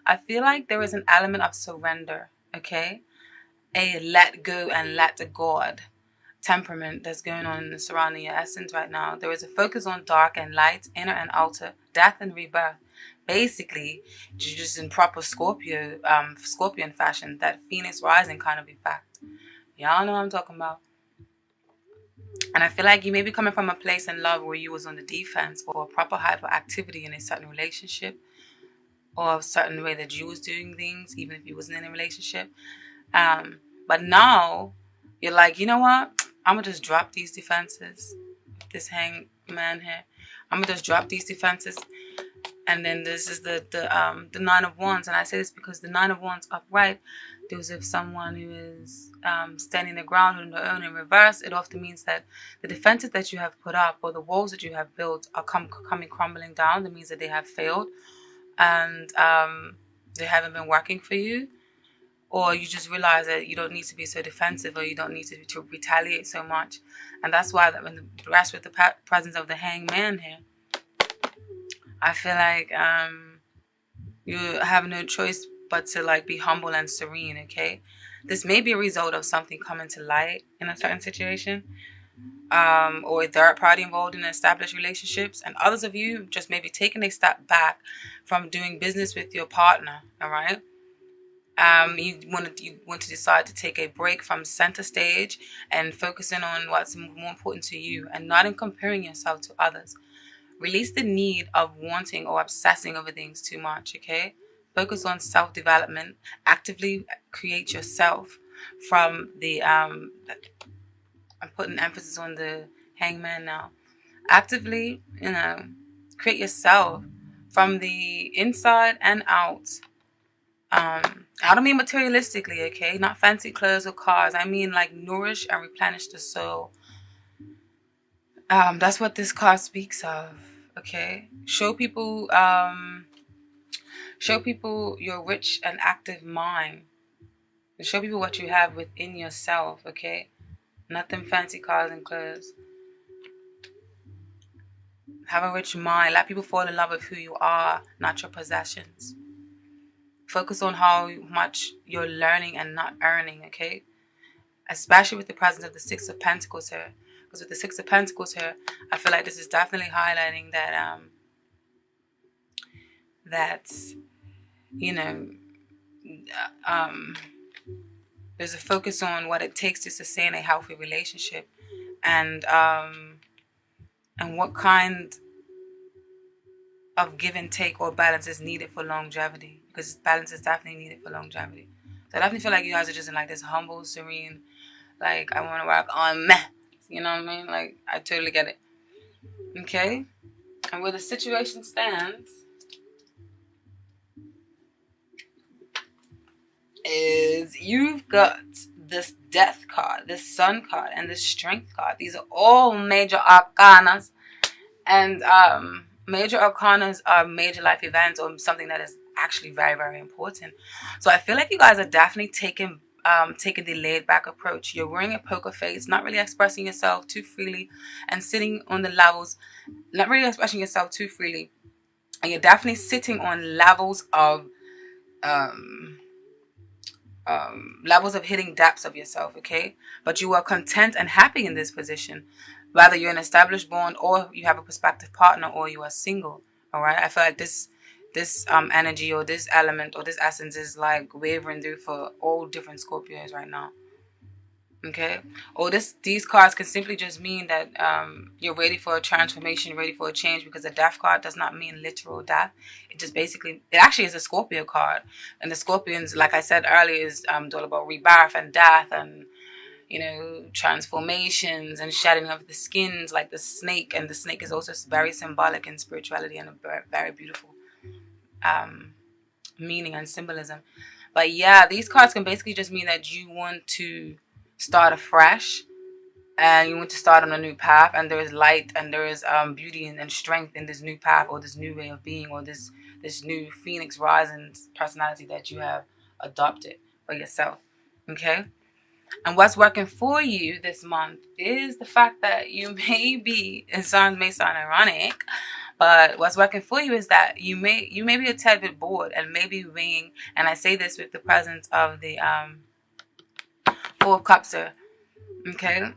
I feel like there is an element of surrender, okay? A let go and let God temperament that's going on surrounding your essence right now. There is a focus on dark and light, inner and outer, death and rebirth. Basically, just in proper Scorpion fashion, that Phoenix rising kind of effect. Y'all know what I'm talking about. And I feel like you may be coming from a place in love where you was on the defense, or a proper hyperactivity in a certain relationship, or a certain way that you was doing things, even if you wasn't in a relationship. But now you're like, you know what? I'm gonna just drop these defenses. This hangman here. I'm gonna just drop these defenses. And then this is the Nine of Wands, and I say this because the Nine of Wands upright deals with someone who is standing the ground on their own. In reverse, it often means that the defenses that you have put up, or the walls that you have built, are coming crumbling down. That means that they have failed, and they haven't been working for you. Or you just realize that you don't need to be so defensive, or you don't need to retaliate so much. And that's why that when the rest with the presence of the hangman here, I feel like you have no choice but to like be humble and serene, okay? This may be a result of something coming to light in a certain situation, or a third party involved in established relationships. And others of you just maybe taking a step back from doing business with your partner, all right? You want to decide to take a break from center stage and focusing on what's more important to you, and not in comparing yourself to others. Release the need of wanting or obsessing over things too much, okay? Focus on self-development. Actively create yourself from the, I'm putting emphasis on the hangman now. Actively, create yourself from the inside and out. I don't mean materialistically, okay? Not fancy clothes or cars. I mean like nourish and replenish the soul. That's what this card speaks of, okay? Show people your rich and active mind. And show people what you have within yourself, okay? Nothing fancy cars and clothes. Have a rich mind. Let people fall in love with who you are, not your possessions. Focus on how much you're learning and not earning, okay? Especially with the presence of the Six of Pentacles here. Because with the Six of Pentacles here, I feel like this is definitely highlighting that, there's a focus on what it takes to sustain a healthy relationship, and what kind of give and take or balance is needed for longevity, because balance is definitely needed for longevity. So I definitely feel like you guys are just in like this humble, serene, like I want to work on meh. You know what I mean? Like I totally get it. Okay? And where the situation stands is you've got this death card, this sun card, and this strength card. These are all major arcanas. And major arcanas are major life events, or something that is actually very, very important. So I feel like you guys are definitely taking the laid back approach. You're wearing a poker face, not really expressing yourself too freely, and sitting on the levels, not really expressing yourself too freely. And you're definitely sitting on levels of hitting depths of yourself, okay? But you are content and happy in this position, whether you're an established bond, or you have a prospective partner, or you are single. All right, I feel like this energy, or this element, or this essence is like wavering through for all different Scorpios right now. Okay, or these cards can simply just mean that you're ready for a transformation, ready for a change, because the death card does not mean literal death. It actually is a Scorpio card, and the Scorpions, like I said earlier, is all about rebirth and death, and transformations and shedding of the skins, like the snake. And the snake is also very symbolic in spirituality, and a very, very beautiful meaning and symbolism. But yeah, these cards can basically just mean that you want to start afresh, and you want to start on a new path, and there is light, and there is beauty and strength in this new path, or this new way of being, or this new Phoenix rising personality that you have adopted for yourself. Okay? And what's working for you this month is the fact that you may be, may sound ironic, But what's working for you is that you may be a tad bit bored and maybe weighing, and I say this with the presence of the Four of Cups, okay?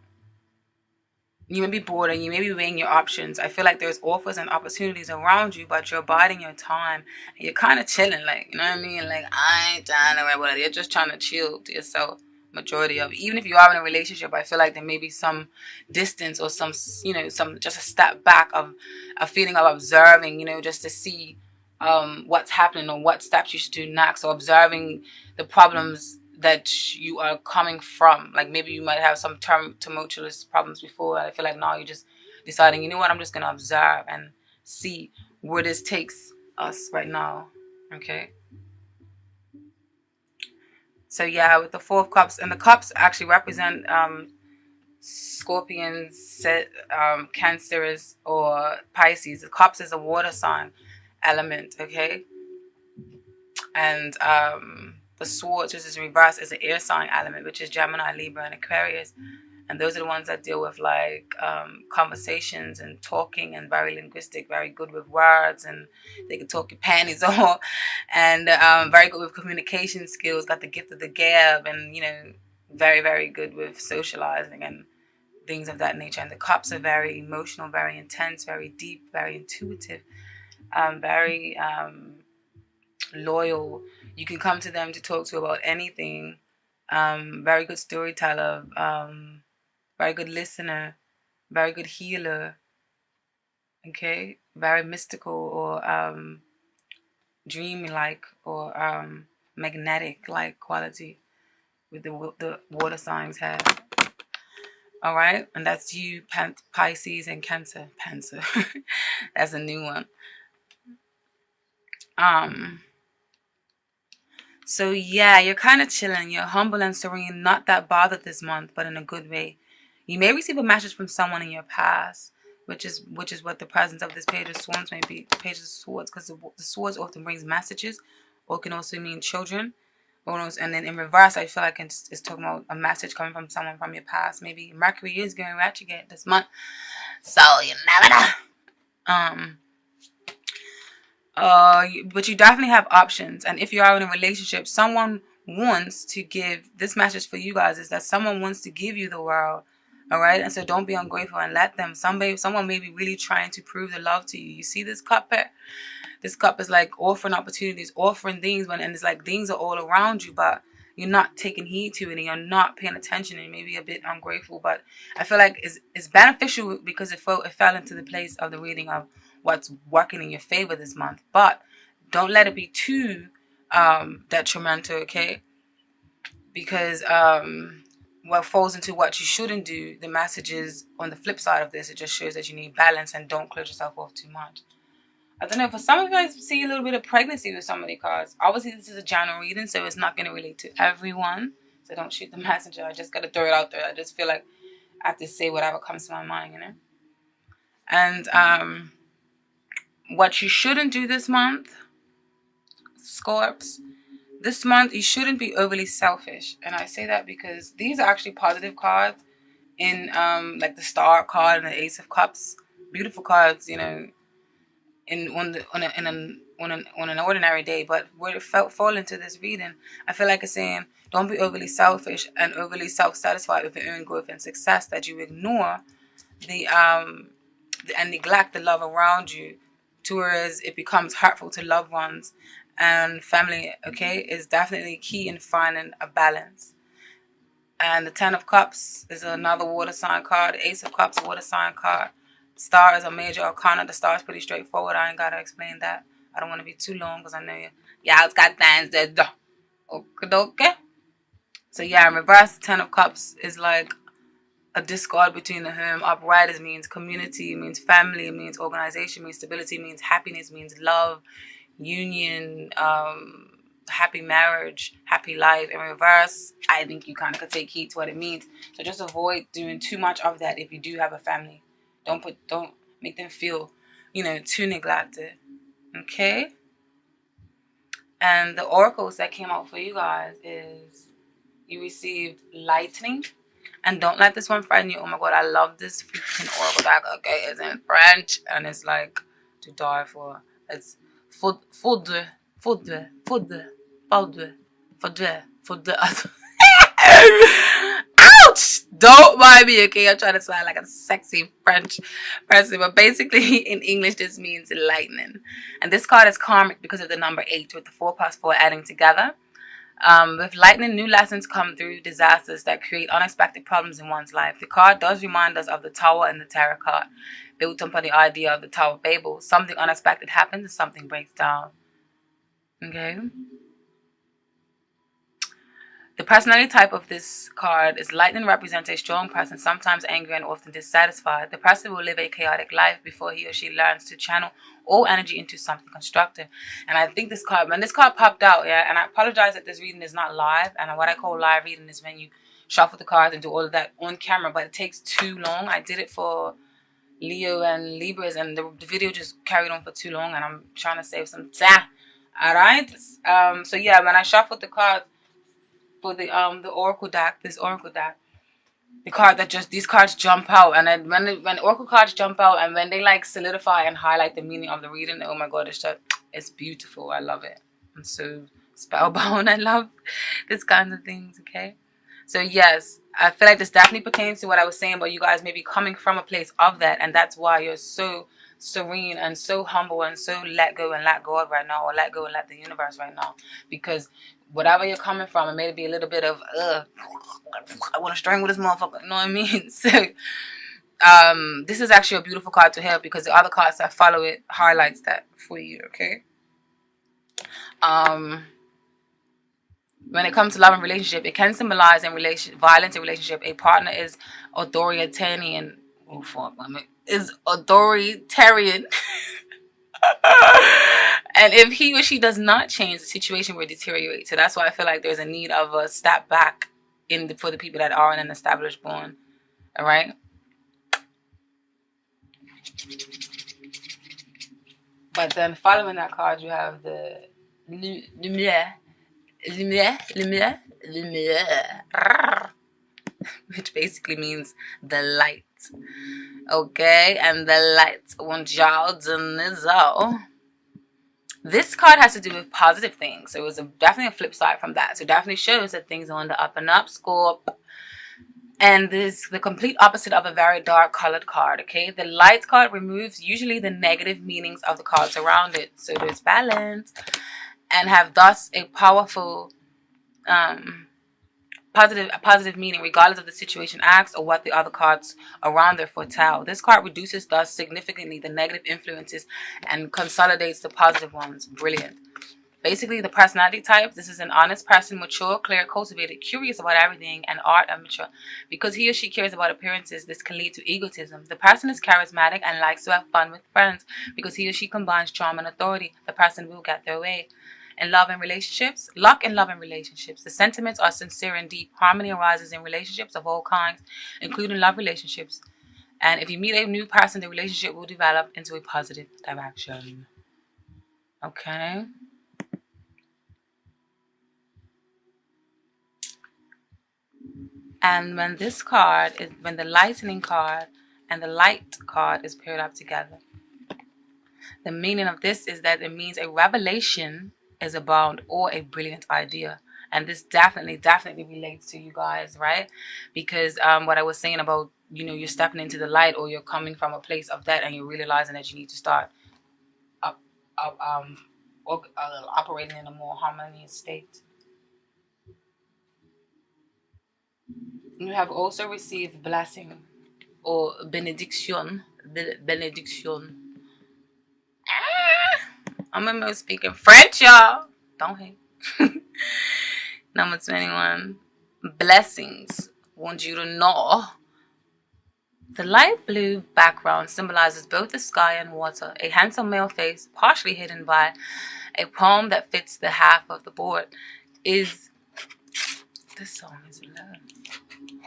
You may be bored and you may be weighing your options. I feel like there's offers and opportunities around you, but you're biding your time. And you're kind of chilling, like, you know what I mean? Like, I ain't trying to whatever. You're just trying to chill to yourself. Majority of it. Even if you are in a relationship, I feel like there may be some distance or some, some just a step back of a feeling of observing, just to see what's happening or what steps you should do next, or observing the problems that you are coming from. Like maybe you might have some tumultuous problems before. I feel like now you're just deciding, you know what, I'm just going to observe and see where this takes us right now. Okay. So yeah, with the Four of Cups, and the cups actually represent Scorpions, Cancers, or Pisces. The cups is a water sign element, okay? And the swords, which is in reverse, is an air sign element, which is Gemini, Libra, and Aquarius. And those are the ones that deal with like conversations and talking, and very linguistic, very good with words, and they can talk your panties off, and very good with communication skills, got the gift of the gab, and very, very good with socializing and things of that nature. And the cups are very emotional, very intense, very deep, very intuitive, very loyal. You can come to them to talk to about anything. Very good storyteller, very good listener, very good healer. Okay, very mystical, or dreamy like, or magnetic like quality with the water signs have. All right, and that's you, Pisces and Cancer. That's a new one. So yeah, you're kind of chilling. You're humble and serene, not that bothered this month, but in a good way. You may receive a message from someone in your past, which is what the presence of this Page of Swords may be. The Page of Swords, because the swords often brings messages, or can also mean children. And then in reverse, I feel like it's talking about a message coming from someone from your past. Maybe Mercury is going retrograde this month, so you never know. But you definitely have options. And if you are in a relationship, someone wants to give this message for you guys, is that someone wants to give you the world. All right. And so don't be ungrateful and let them. Someone may be really trying to prove the love to you. You see this cup here? This cup is like offering opportunities, offering things, and it's like things are all around you, but you're not taking heed to it, and you're not paying attention, and maybe a bit ungrateful. But I feel like it's beneficial because it fell into the place of the reading of what's working in your favor this month. But don't let it be too detrimental, okay? Because what falls into what you shouldn't do, the message is on the flip side of this. It just shows that you need balance and don't close yourself off too much. I don't know, for some of you guys, see a little bit of pregnancy with some of the cards. Obviously, this is a general reading, so it's not going to relate to everyone. So don't shoot the messenger. I just got to throw it out there. I just feel like I have to say whatever comes to my mind, And what you shouldn't do this month, Scorps, this month you shouldn't be overly selfish. And I say that because these are actually positive cards in like the Star card and the Ace of Cups. Beautiful cards, on an ordinary day, but where it fall into this reading, I feel like it's saying don't be overly selfish and overly self-satisfied with your own growth and success, that you ignore and neglect the love around you, whereas it becomes hurtful to loved ones and family. Okay, is definitely key in finding a balance. And the Ten of Cups is another water sign card. Ace of Cups, water sign card. Star is a major arcana. The star is pretty straightforward. I ain't got to explain that. I don't want to be too long because I know y'all's got things to do. Okay. So yeah, in reverse, Ten of Cups is like a discord between the home. Upright means community, means family, means organization, means stability, means happiness, means love, union, happy marriage, happy life. In reverse, I think you kind of could take heed to what it means. So just avoid doing too much of that if you do have a family. Don't make them feel, too neglected. Okay? And the oracles that came out for you guys is you received lightning. And don't let this one frighten you. Oh my God, I love this freaking oracle deck. Okay, it's in French and it's like to die for. It's faudre, faudre, faudre, faudre, faudre, faudre. Ouch! Don't mind me, okay? I'm trying to sound like a sexy French person, but basically in English this means lightning. And this card is karmic because of the number 8 with the 4 plus 4 adding together. With lightning, new lessons come through disasters that create unexpected problems in one's life. The card does remind us of the tower and the tarot card, built upon the idea of the Tower of Babel. Something unexpected happens and something breaks down. Okay? The personality type of this card is lightning represents a strong person, sometimes angry and often dissatisfied. The person will live a chaotic life before he or she learns to channel all energy into something constructive. And I think this card, when this card popped out, yeah, and I apologize that this reading is not live. And what I call live reading is when you shuffle the cards and do all of that on camera, but it takes too long. I did it for Leo and Libras, and the video just carried on for too long, and I'm trying to save some time. All right. So yeah, when I shuffled the cards for the oracle deck, this oracle deck, the card that just, these cards jump out, and then when oracle cards jump out and when they like solidify and highlight the meaning of the reading, oh my god, it's beautiful. I love it. I'm so spellbound. I love this kind of things. Okay, so yes, I feel like this definitely pertains to what I was saying about you guys maybe coming from a place of that, and that's why you're so serene and so humble and so let go and let God right now, or let go and let the universe right now, because whatever you're coming from, it may be a little bit of I want to strangle this motherfucker, you know what I mean? So this is actually a beautiful card to have, because the other cards that follow it highlights that for you. Okay, when it comes to love and relationship, it can symbolize violence in relationship. A partner is authoritarian. Oh fuck, is authoritarian. And if he or she does not change, the situation will deteriorate. So that's why I feel like there's a need of a step back for the people that are in an established bond. All right. But then following that card, you have the lumière, which basically means the light. Okay, and the light won't y'all do. This card has to do with positive things. So it was definitely a flip side from that. So it definitely shows that things are on the up and up, Scorp. And this is the complete opposite of a very dark colored card. Okay, the light card removes usually the negative meanings of the cards around it. So there's balance, and have thus a powerful positive meaning regardless of the situation asked or what the other cards around there foretell. This card reduces thus significantly the negative influences and consolidates the positive ones. Brilliant. Basically, the personality type, this is an honest person, mature, clear, cultivated, curious about everything, and art and mature. Because he or she cares about appearances, this can lead to egotism. The person is charismatic and likes to have fun with friends. Because he or she combines charm and authority, the person will get their way. In love and relationships, luck in love and relationships. The sentiments are sincere and deep. Harmony arises in relationships of all kinds, including love relationships. And if you meet a new person, the relationship will develop into a positive direction. Okay. And when this card is, when the lightning card and the light card is paired up together, the meaning of this is that it means a revelation is about or a brilliant idea. And this definitely relates to you guys, right? Because what I was saying about, you know, you're stepping into the light, or you're coming from a place of that, and you're realizing that you need to start operating in a more harmonious state. You have also received blessing or benediction. Benediction. I'm almost speaking French, y'all. Don't hate. Number 21. Blessings. Want you to know. The light blue background symbolizes both the sky and water. A handsome male face, partially hidden by a poem that fits the half of the board, is... This song is low.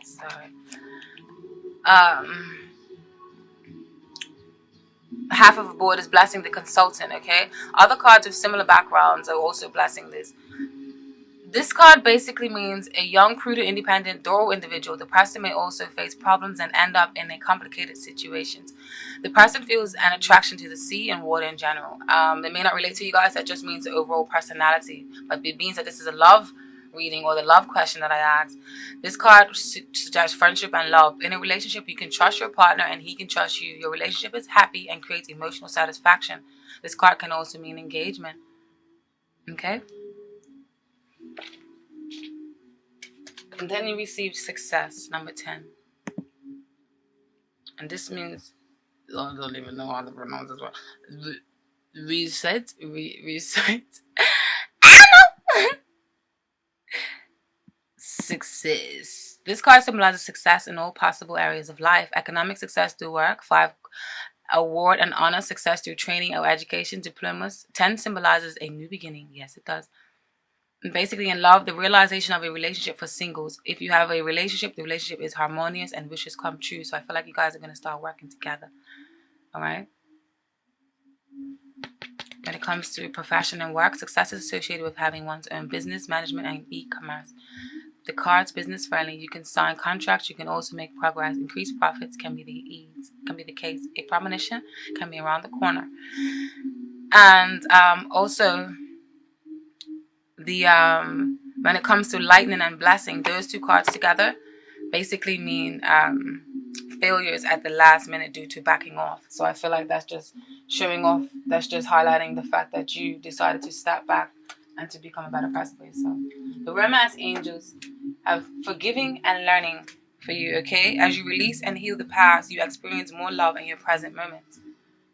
Sorry. Half of the board is blessing the consultant, okay? Other cards with similar backgrounds are also blessing this. This card basically means a young, prudent, independent, thorough individual. The person may also face problems and end up in a complicated situations. The person feels an attraction to the sea and water in general. It may not relate to you guys. That just means the overall personality. But it means that this is a love reading or the love question that I asked. This card suggests friendship and love. In a relationship, you can trust your partner and he can trust you. Your relationship is happy and creates emotional satisfaction. This card can also mean engagement. Okay? And then you receive success, number 10. And this means, I don't even know how to pronounce this one. Reset. I know. Success. This card symbolizes success in all possible areas of life. Economic success through work. 5, award and honor, success through training or education, diplomas. 10 symbolizes a new beginning. Yes, it does. Basically, in love, the realization of a relationship for singles. If you have a relationship, the relationship is harmonious and wishes come true. So I feel like you guys are going to start working together. All right? When it comes to profession and work, success is associated with having one's own business, management, and e-commerce. The card's business friendly. You can sign contracts. You can also make progress. Increased profits can be the case. A premonition can be around the corner. And also, the when it comes to lightning and blessing, those two cards together basically mean failures at the last minute due to backing off. So I feel like that's just showing off. That's just highlighting the fact that you decided to step back and to become a better person for yourself. The romance angels have forgiving and learning for you, okay? As you release and heal the past, you experience more love in your present moments.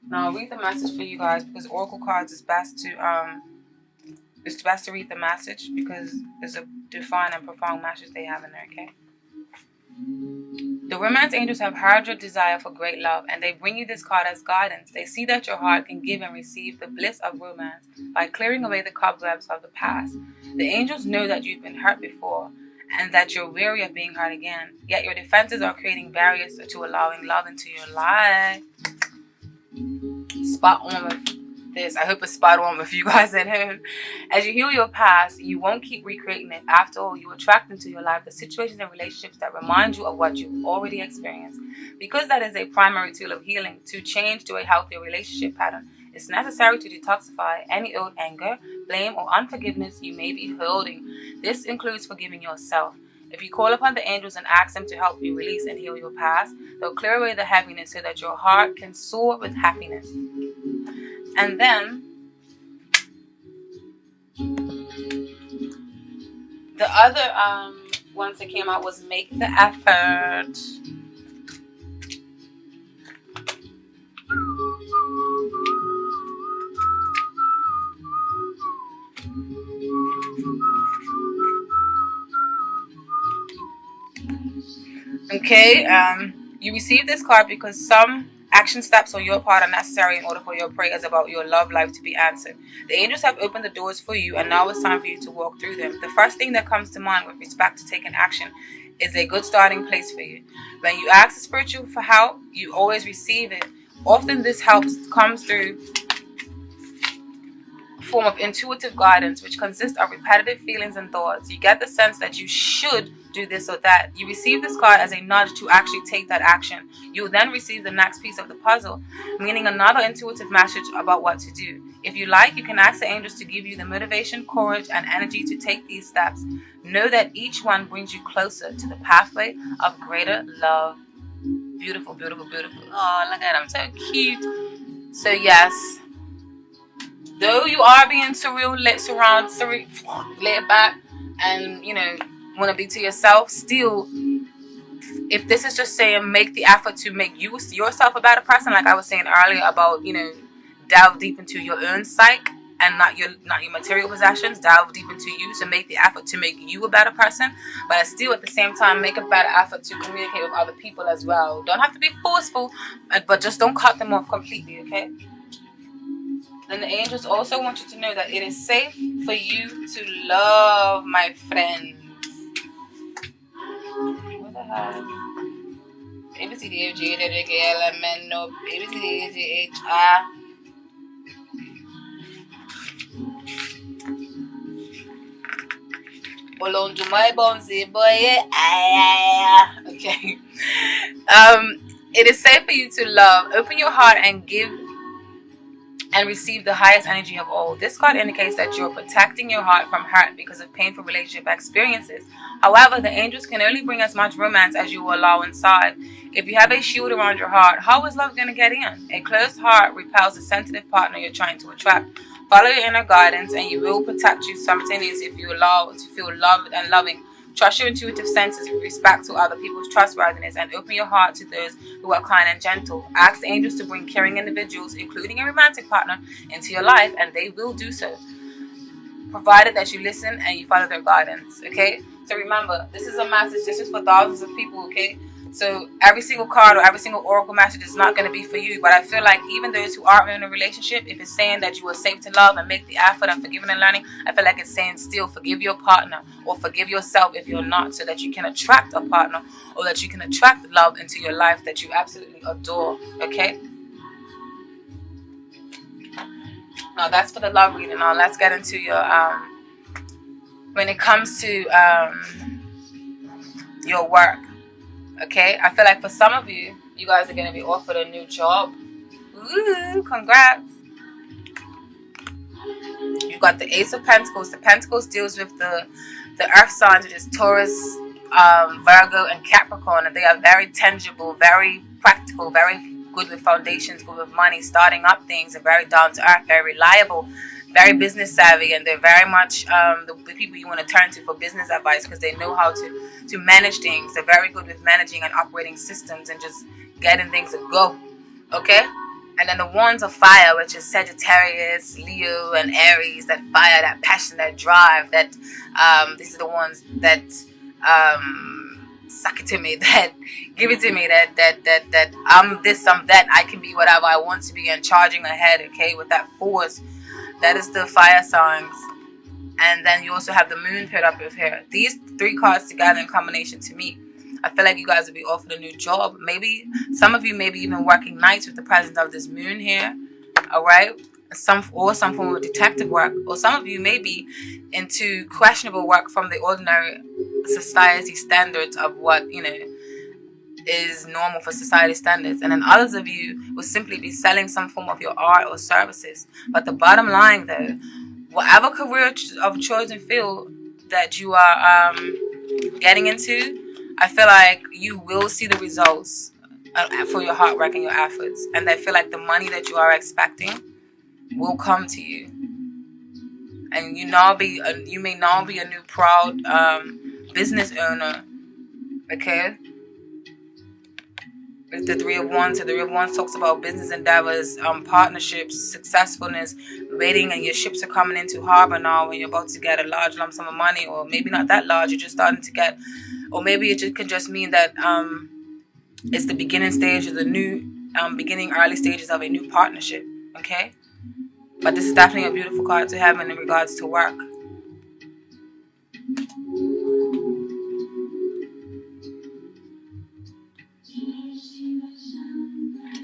Now I'll read the message for you guys because Oracle cards is best to read the message because there's a defined and profound message they have in there, okay? The romance angels have heard your desire for great love and they bring you this card as guidance. They see that your heart can give and receive the bliss of romance by clearing away the cobwebs of the past. The angels know that you've been hurt before and that you're weary of being hurt again. Yet your defenses are creating barriers to allowing love into your life. Spot on with this. I hope it's spot on with you guys at home. As you heal your past, you won't keep recreating it. After all, you attract into your life the situations and relationships that remind you of what you've already experienced. Because that is a primary tool of healing, to change to a healthier relationship pattern, it's necessary to detoxify any old anger, blame, or unforgiveness you may be holding. This includes forgiving yourself. If you call upon the angels and ask them to help you release and heal your past, they'll clear away the heaviness so that your heart can soar with happiness. And then the other ones that came out was make the effort. Okay, you received this card because some action steps on your part are necessary in order for your prayers about your love life to be answered. The angels have opened the doors for you and now it's time for you to walk through them. The first thing that comes to mind with respect to taking action is a good starting place for you. When you ask the spiritual for help, you always receive it. Often this help comes through a form of intuitive guidance, which consists of repetitive feelings and thoughts. You get the sense that you should do this or that. You receive this card as a nudge to actually take that action. You will then receive the next piece of the puzzle, meaning another intuitive message about what to do. If you like, you can ask the angels to give you the motivation, courage, and energy to take these steps. Know that each one brings you closer to the pathway of greater love. Beautiful, beautiful, beautiful. Oh, look at them, so cute. So yes, though you are being surreal, laid back, and want to be to yourself, still, if this is just saying make the effort to make yourself a better person, like I was saying earlier about delve deep into your own psyche and not your material possessions, delve deep into you, so make the effort to make you a better person, but still at the same time make a better effort to communicate with other people as well. Don't have to be forceful, but just don't cut them off completely, okay? Then the angels also want you to know that it is safe for you to love, my friends. What the hell? A B C D F G H I J K L M N O A B C D E F G H I. Olondu my bonzi boy. Okay. It is safe for you to love. Open your heart and give and receive the highest energy of all. This card indicates that you're protecting your heart from hurt because of painful relationship experiences. However, the angels can only bring as much romance as you will allow inside. If you have a shield around your heart, how is love going to get in? A closed heart repels a sensitive partner you're trying to attract. Follow your inner guidance and you will protect you simultaneously if you allow to feel loved and loving. Trust your intuitive senses with respect to other people's trustworthiness and open your heart to those who are kind and gentle. Ask the angels to bring caring individuals, including a romantic partner, into your life, and they will do so, provided that you listen and you follow their guidance, okay? So remember, this is a message. This is for thousands of people, okay? So every single card or every single oracle message is not going to be for you. But I feel like even those who are in a relationship, if it's saying that you are safe to love and make the effort and forgiving and learning, I feel like it's saying still forgive your partner or forgive yourself if you're not, so that you can attract a partner or that you can attract love into your life that you absolutely adore, okay? Now that's for the love reading. Now let's get into your, when it comes to your work. Okay, I feel like for some of you, you guys are going to be offered a new job. Ooh, congrats. You've got the Ace of Pentacles. The Pentacles deals with the earth signs, which is Taurus, Virgo, and Capricorn. And they are very tangible, very practical, very good with foundations, good with money, starting up things, and very down to earth, very reliable, very business savvy, and they're very much the people you want to turn to for business advice because they know how to manage things. They're very good with managing and operating systems and just getting things to go, okay? And then the wands of fire, which is Sagittarius, Leo, and Aries, that fire, that passion, that drive, that these are the ones that suck it to me, that give it to me, that I'm this, I'm that, I can be whatever I want to be, and charging ahead, okay, with that force. That is the fire signs. And then you also have the moon paired up with here. These three cards together in combination, to me, I feel like you guys will be offered a new job. Maybe some of you may be even working nights with the presence of this moon here. All right. Some form of detective work. Or some of you may be into questionable work from the ordinary society standards of what, you know, is normal for society standards. And then others of you will simply be selling some form of your art or services. But the bottom line, though, whatever career of chosen field that you are getting into, I feel like you will see the results for your hard work and your efforts. And I feel like the money that you are expecting will come to you. And you may now be a new proud business owner, okay? With the Three of Wands, the Three of Wands talks about business endeavors, partnerships, successfulness, waiting, and your ships are coming into harbor now when you're about to get a large lump sum of money, or maybe not that large, you're just starting to get, or maybe it could just mean that it's the beginning stage of the new, early stages of a new partnership, okay? But this is definitely a beautiful card to have in regards to work.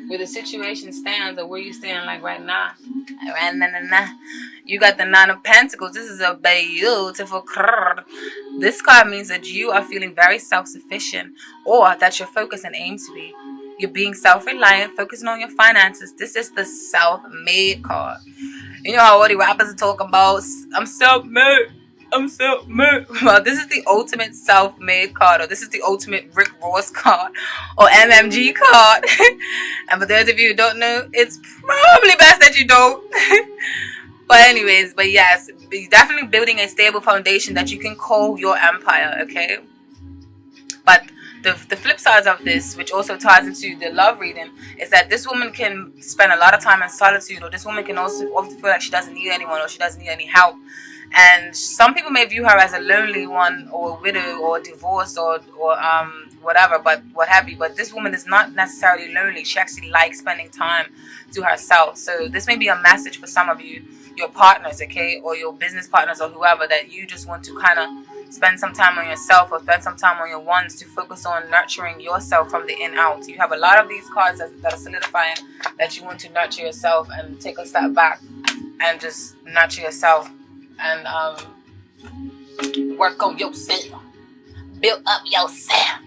Where the situation stands, or where you stand like right now. You got the Nine of Pentacles. This is a beautiful card. This card means that you are feeling very self-sufficient, or that your focus and aim to be. You're being self-reliant, focusing on your finances. This is the self-made card. You know how all the rappers are talking about, I'm self-made. I'm self-made. Well, this is the ultimate self-made card, or this is the ultimate Rick Ross card, or MMG card. And for those of you who don't know, it's probably best that you don't. But anyways, but yes, be definitely building a stable foundation that you can call your empire, okay? But the flip side of this, which also ties into the love reading, is that this woman can spend a lot of time in solitude, or this woman can also often feel like she doesn't need anyone, or she doesn't need any help. And some people may view her as a lonely one, or a widow, or divorced, or whatever, but what have you. But this woman is not necessarily lonely. She actually likes spending time to herself. So this may be a message for some of you, your partners, okay, or your business partners, or whoever, that you just want to kind of spend some time on yourself, or spend some time on your ones to focus on nurturing yourself from the in out. You have a lot of these cards that are solidifying that you want to nurture yourself and take a step back and just nurture yourself. And Work on yourself. Build up yourself.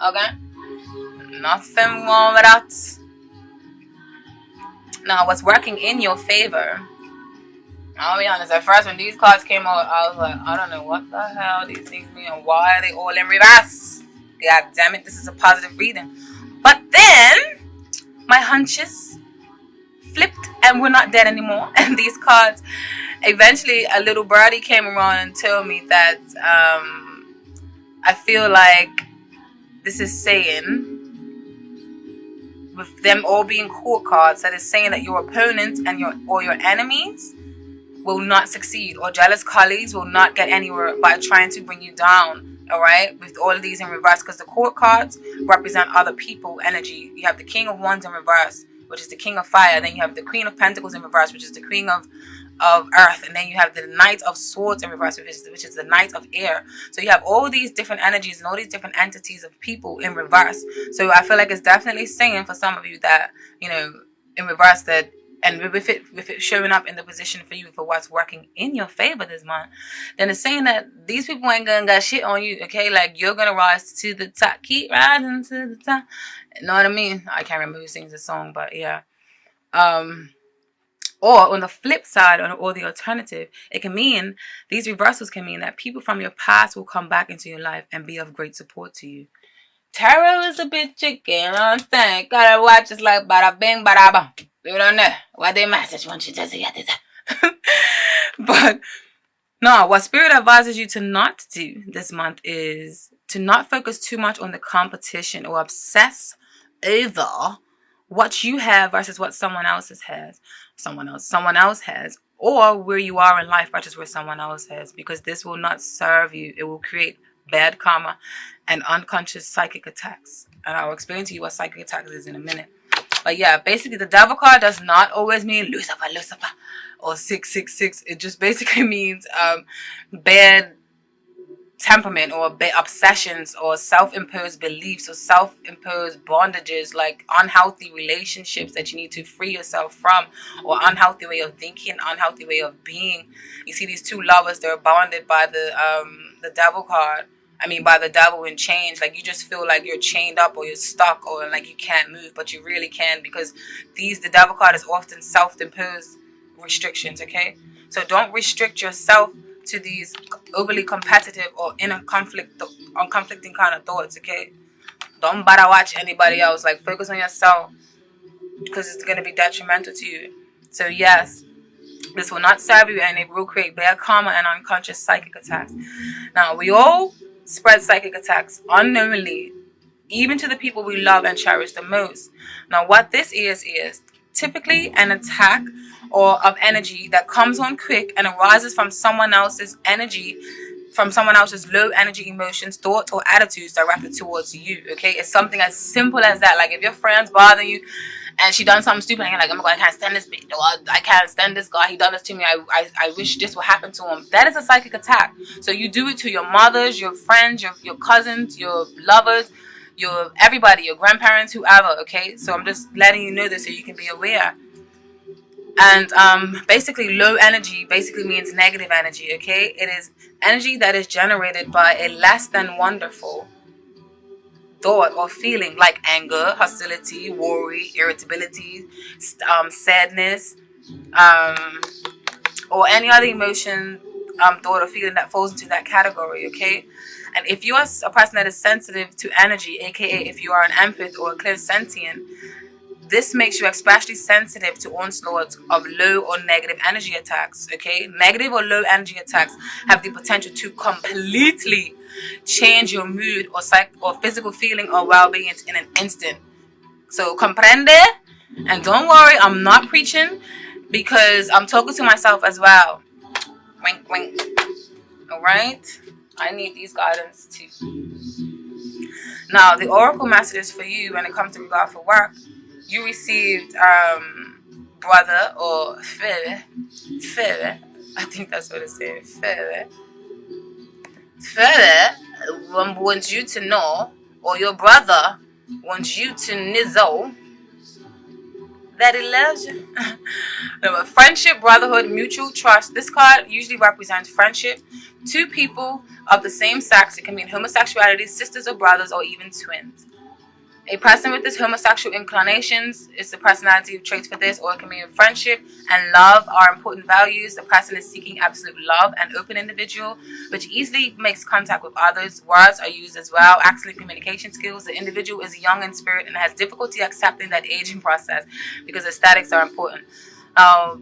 Okay? Nothing wrong with that. Now, what's working in your favor? I'll be honest, at first when these cards came out, I was like, I don't know what the hell these things mean and why are they all in reverse? God damn it, this is a positive reading. But then, my hunches flipped and we're not dead anymore. And these cards, eventually a little birdie came around and told me that I feel like this is saying, with them all being court cards, that is saying that your opponents and your enemies will not succeed, or jealous colleagues will not get anywhere by trying to bring you down. All right, with all of these in reverse, because the court cards represent other people energy. You have the King of Wands in reverse, which is the King of Fire. Then you have the Queen of Pentacles in reverse, which is the Queen of Earth, and then you have the Knight of Swords in reverse, which is the Knight of Air. So you have all these different energies and all these different entities of people in reverse. So I feel like it's definitely saying for some of you that, you know, in reverse, that, and with it showing up in the position for you for what's working in your favor this month, then it's saying that these people ain't gonna got shit on you, okay? Like, you're gonna rise to the top, keep rising to the top. You know what I mean? I can't remember who sings the song, but yeah. Or on the flip side, or the alternative, it can mean, these reversals can mean that people from your past will come back into your life and be of great support to you. Tarot is a bit tricky, you know what I'm saying? Gotta watch it like bada bing, bada bang. You don't know what they message once you just say that. But no, what Spirit advises you to not do this month is to not focus too much on the competition or obsess over what you have versus what someone else has. Someone else has, or where you are in life versus where someone else has, because this will not serve you. It will create bad karma and unconscious psychic attacks. And I'll explain to you what psychic attacks is in a minute. But yeah, basically the Devil card does not always mean Lucifer, or 666. It just basically means bad temperament, or bad obsessions, or self-imposed beliefs, or self-imposed bondages, like unhealthy relationships that you need to free yourself from, or unhealthy way of thinking, unhealthy way of being. You see these two lovers, they're bonded by the Devil card. I mean, by the devil in chains. Like, you just feel like you're chained up, or you're stuck, or like you can't move, but you really can, because the Devil card is often self-imposed restrictions, okay? So don't restrict yourself to these overly competitive or conflicting kind of thoughts, okay? Don't bother watch anybody else. Like, focus on yourself, because it's going to be detrimental to you. So yes, this will not serve you, and it will create bad karma and unconscious psychic attacks. Now, we all spread psychic attacks unknowingly, even to the people we love and cherish the most. Now, what this is typically an attack or of energy that comes on quick and arises from someone else's energy, from someone else's low energy emotions, thoughts, or attitudes directed towards you, okay? It's something as simple as that. Like, if your friend's bothering you and she done something stupid and you're like, oh my God, I can't stand this bitch, or I can't stand this guy, he done this to me, I wish this would happen to him. That is a psychic attack. So you do it to your mothers, your friends, your cousins, your lovers, your everybody, your grandparents, whoever, okay? So I'm just letting you know this so you can be aware. And basically, low energy basically means negative energy, okay? It is energy that is generated by a less than wonderful thought or feeling, like anger, hostility, worry, irritability, sadness, or any other emotion, thought or feeling that falls into that category, okay? And if you are a person that is sensitive to energy, aka if you are an empath or a clairsentient, this makes you especially sensitive to onslaughts of low or negative energy attacks, okay? Negative or low energy attacks have the potential to completely change your mood or physical feeling or well-being in an instant. So, comprende? And don't worry, I'm not preaching, because I'm talking to myself as well. Wink, wink. Alright? I need these guidance too. Now, the oracle messages for you when it comes to regard for work, you received brother or fere. I think that's what it says. Fere wants you to know, or your brother wants you to know, that he loves you. Number friendship, brotherhood, mutual trust. This card usually represents friendship. Two people of the same sex. It can mean homosexuality, sisters or brothers, or even twins. A person with this homosexual inclinations is the personality traits for this, or it can mean friendship and love are important values. The person is seeking absolute love and open individual, which easily makes contact with others. Words are used as well. Excellent communication skills. The individual is young in spirit and has difficulty accepting that aging process because aesthetics are important.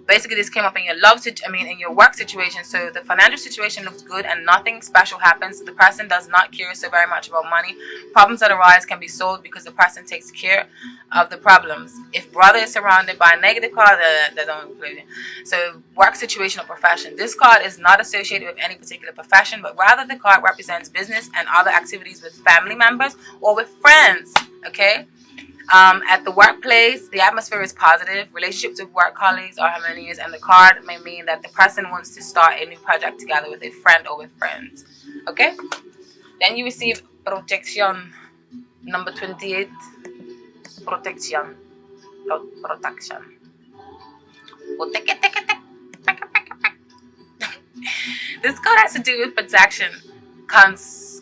Basically, this came up in your in your work situation. So the financial situation looks good and nothing special happens. The person does not care so very much about money. Problems that arise can be solved because the person takes care of the problems. If brother is surrounded by a negative card, they don't include it. So work situation or profession. This card is not associated with any particular profession, but rather the card represents business and other activities with family members or with friends. Okay. At the workplace, the atmosphere is positive. Relationships with work colleagues are harmonious, and the card may mean that the person wants to start a new project together with a friend or with friends. Okay? Then you receive protection. Number 28. Protection. Protection. This card has to do with protection,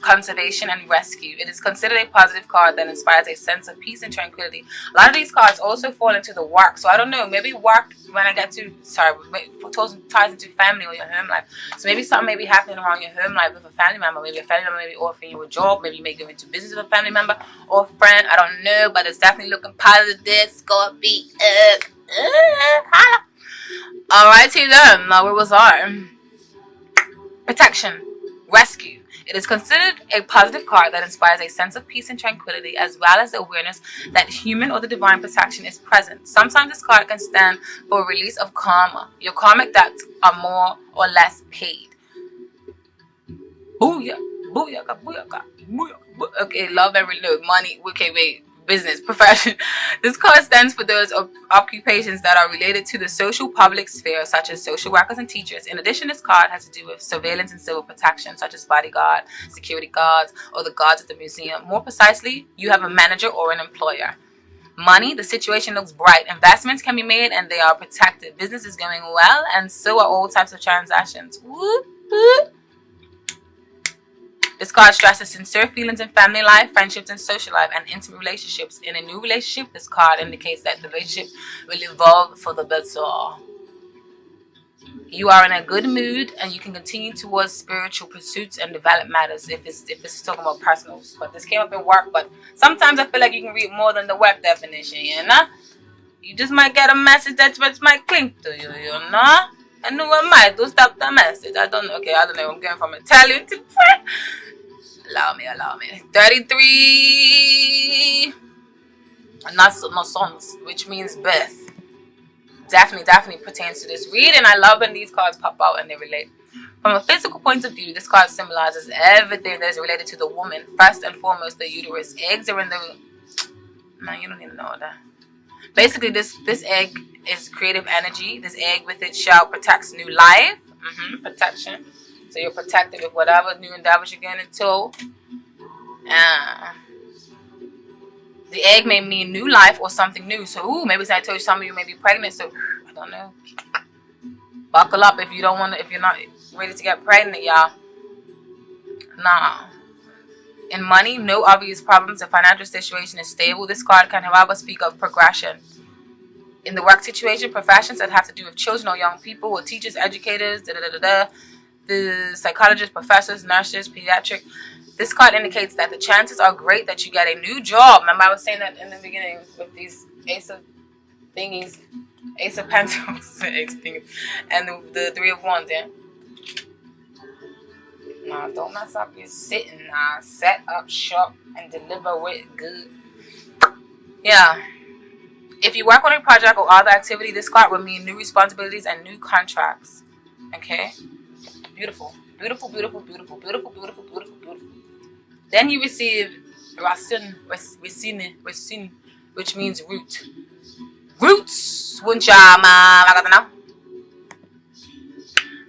conservation, and rescue. It is considered a positive card that inspires a sense of peace and tranquility. A lot of these cards also fall into the work. So I don't know, maybe work when I get to, ties into family or your home life. So maybe something may be happening around your home life with a family member. Maybe a family member may be offering you a job. Maybe you may go into business with a family member or a friend. I don't know, but it's definitely looking positive. Scorpio. Alrighty then, now where was I? Protection, rescue. It is considered a positive card that inspires a sense of peace and tranquility, as well as the awareness that human or the divine protection is present. Sometimes this card can stand for a release of karma. Your karmic debts are more or less paid. Booyah, booyaka, booyaka, booyaka. Okay, love and money. Okay, wait. Business, profession. This card stands for those occupations that are related to the social public sphere, such as social workers and teachers. In addition, this card has to do with surveillance and civil protection, such as bodyguard, security guards, or the guards at the museum. More precisely, you have a manager or an employer. Money, the situation looks bright. Investments can be made and they are protected. Business is going well, and so are all types of transactions. Whoop, whoop. This card stresses sincere feelings in family life, friendships, and social life, and intimate relationships. In a new relationship, this card indicates that the relationship will evolve for the better. You are in a good mood, and you can continue towards spiritual pursuits and develop matters. If this is talking about personals, but this came up in work. But sometimes I feel like you can read more than the work definition. You know, you just might get a message that might cling to you. You know, and who am I to stop the message? I don't know. Okay, I don't know. I'm going from Italian to French. Allow me. 33 naissance, which means birth. Definitely pertains to this reading. I love when these cards pop out and they relate. From a physical point of view, this card symbolizes everything that is related to the woman. First and foremost, the uterus. Eggs are in the... Man, you don't need to know that. Basically, this egg is creative energy. This egg with it shall protects new life. Protection. So you're protected with whatever new endeavors you're getting into. The egg may mean new life or something new. So, maybe I told you some of you may be pregnant. So, I don't know. Buckle up if you're not ready to get pregnant, y'all. Nah. In money, no obvious problems. The financial situation is stable. This card can, however, speak of progression. In the work situation, professions that have to do with children or young people or teachers, educators, the psychologists, professors, nurses, pediatric. This card indicates that the chances are great that you get a new job. Remember I was saying that in the beginning with these Ace of Pentacles, and the Three of Wands, yeah? Nah, don't mess up your sitting. Nah, set up shop and deliver with good. Yeah. If you work on a project or other activity, this card would mean new responsibilities and new contracts. Okay? Beautiful. Then you receive racine, which means root. Roots.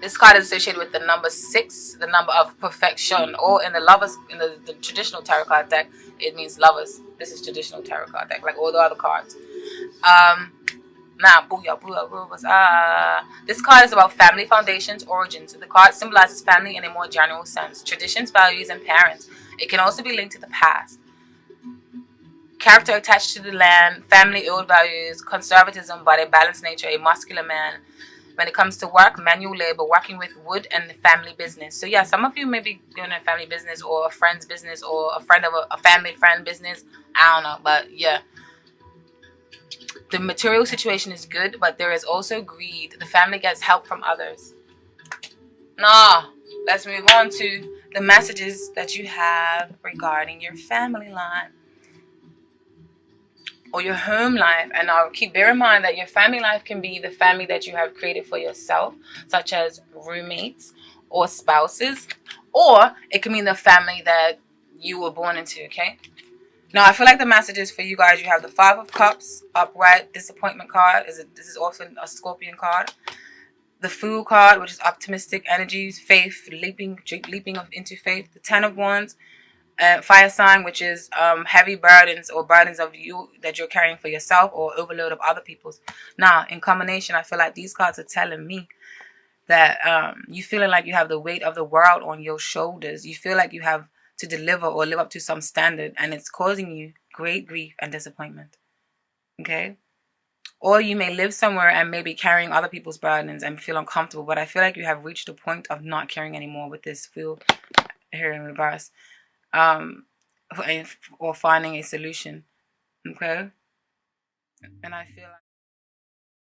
This card is associated with the number 6, the number of perfection, or in the traditional tarot card deck, it means lovers. This is traditional tarot card deck, like all the other cards. Nah, booyah, booyah, booyah. This card is about family foundations, origins. The card symbolizes family in a more general sense, traditions, values, and parents. It can also be linked to the past. Character attached to the land, family old values, conservatism, but a balanced nature, a muscular man. When it comes to work, manual labor, working with wood, and family business. So yeah, some of you may be doing a family business or a friend's business or a friend of a family friend business. I don't know, but yeah. The material situation is good, but there is also greed. The family gets help from others. Nah, let's move on to the messages that you have regarding your family line or your home life. And I'll bear in mind that your family life can be the family that you have created for yourself, such as roommates or spouses, or it can mean the family that you were born into, okay? Now, I feel like the messages for you guys, you have the Five of Cups, upright, disappointment card. This is often a Scorpion card. The Fool card, which is optimistic energies, faith, leaping into faith. The Ten of Wands, fire sign, which is heavy burdens or burdens of you that you're carrying for yourself or overload of other people's. Now, in combination, I feel like these cards are telling me that you feeling like you have the weight of the world on your shoulders. You feel like you have to deliver or live up to some standard, and it's causing you great grief and disappointment. Okay? Or you may live somewhere and maybe carrying other people's burdens and feel uncomfortable, but I feel like you have reached a point of not caring anymore with this feel here in reverse. Or finding a solution. Okay? And I feel like